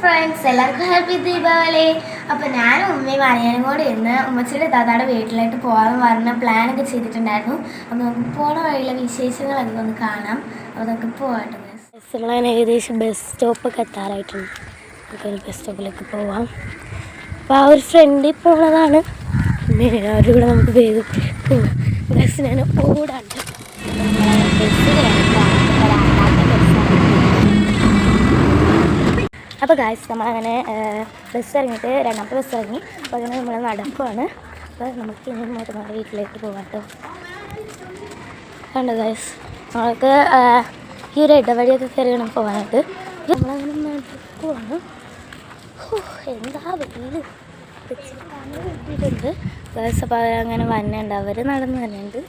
Friends, എല്ലാവർക്കും happy Deepavali. അപ്പോൾ ഞാനും ഉമ്മയും അനിയനും കൂടെ ഇന്ന് ഉമ്മച്ചിയുടെ താത്താടെ വീട്ടിലേക്ക് പോകാൻ പറഞ്ഞ പ്ലാനൊക്കെ ചെയ്തിട്ടുണ്ടായിരുന്നു. അപ്പോൾ നമുക്ക് പോണ വഴിയിലെ വിശേഷങ്ങളൊക്കെ ഒന്ന് കാണാം. അപ്പോൾ നമുക്ക് പോകട്ടെ. നമ്മളങ്ങനെ ഏകദേശം ബസ് സ്റ്റോപ്പൊക്കെ എത്താറായിട്ടുണ്ട്. നമുക്ക് ബസ് സ്റ്റോപ്പിലേക്ക് പോവാം. അപ്പോൾ ആ ഒരു ഫ്രണ്ടിൽ പോണതാണ്. അവരുടെ കൂടെ നമുക്ക് വേഗം പോവാം. ബസ് ഞാൻ ഓടാണ്ട് അപ്പോൾ ഗായ്സ് നമ്മളങ്ങനെ ബസ് ഇറങ്ങിയിട്ട് രണ്ടാമത്തെ ബസ് ഇറങ്ങി. അപ്പോൾ അങ്ങനെ നമ്മൾ നടക്കുവാണ്. അപ്പോൾ നമുക്ക് ഇനി ഇങ്ങോട്ട് നമ്മുടെ വീട്ടിലേക്ക് പോകാം കേട്ടോ. കണ്ടോ ഗായ്സ്, നമ്മൾക്ക് ഈ ഒരു ഇടവഴിയൊക്കെ കയറിയാണ് പോകാനായിട്ട്. നമ്മളങ്ങനെ നടക്കുവാണ്. എന്താ വെയിൽ കിട്ടിയിട്ടുണ്ട് ഗായ്സ്. അപ്പോൾ അവരങ്ങനെ വന്നുണ്ട്, അവർ നടന്നു തന്നെയുണ്ട്.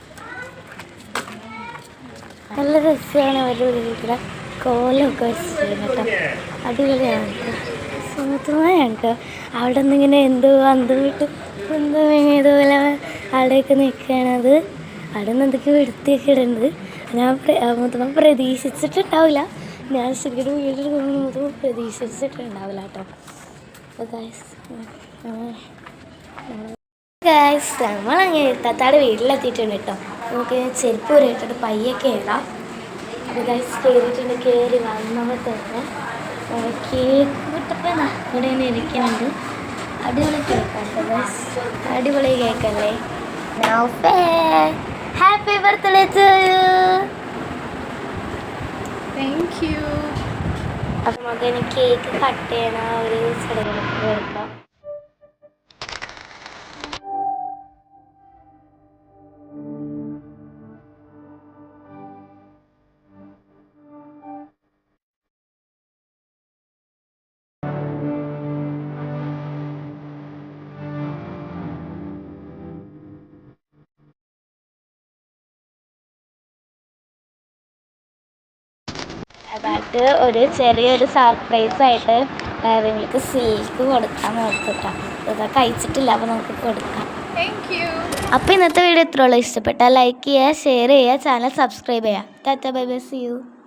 നല്ല രസമാണ് അവരുടെ വീട്ടിലെ കോലമൊക്കെ വെച്ചിട്ടുണ്ട് കേട്ടോ. അടിപൊളിയാണ് കേട്ടോ, സുഖമായാണ് കേട്ടോ. അവിടെ നിന്നിങ്ങനെ എന്തോ അന്തം വിട്ട് എന്തോ ഇതുപോലെ അവിടെയൊക്കെ നിൽക്കണത്. അവിടെ നിന്ന് എന്തൊക്കെ വൃത്തിയൊക്കെ ഇടുന്നത് ഞാൻ മൊത്തം പ്രതീക്ഷിച്ചിട്ടുണ്ടാവില്ല. ഞാൻ ശരിക്കും വീട്ടിൽ മൊത്തം പ്രതീക്ഷിച്ചിട്ടുണ്ടാവില്ല കേട്ടോ. ഗായ്സ് നമ്മളങ്ങനെ താത്താടെ വീട്ടിലെത്തിയിട്ടുണ്ട് കേട്ടോ. നമുക്ക് ചെരുപ്പ് ഇട്ടിട്ട് പയ്യൊക്കെ എഴുതാം. അപ്പോൾ ഗായ്സ് കയറിയിട്ടുണ്ട്. കയറി വന്നപ്പോൾ തന്നെ കേക്ക് വിട്ടപ്പോൾ ഇവിടെ തന്നെ ഇരിക്കുന്നുണ്ട്. അടിപൊളി കേക്കാണ് കേട്ടോ ഗായ്സ്, അടിപൊളി കേക്കല്ലേ. Happy birthday to you. Thank you. അപ്പം നമുക്ക് കേക്ക് കട്ട് ചെയ്യണ ഒരു ചടങ്ങിലേക്ക് കേൾക്കാം. അതായിട്ട് ഒരു ചെറിയൊരു സർപ്രൈസായിട്ട് നിങ്ങൾക്ക് സിൽക്ക് കൊടുക്കാൻ നോക്കിട്ടാ. ഇതൊക്കെ കഴിച്ചിട്ടില്ല, അപ്പോൾ നമുക്ക് കൊടുക്കാം. അപ്പോൾ ഇന്നത്തെ വീഡിയോ ഇത്രയുള്ളൂ. ഇഷ്ടപ്പെട്ടാൽ ലൈക്ക് ചെയ്യുക, ഷെയർ ചെയ്യുക, ചാനൽ സബ്സ്ക്രൈബ് ചെയ്യുക. Tata bye bye, see U.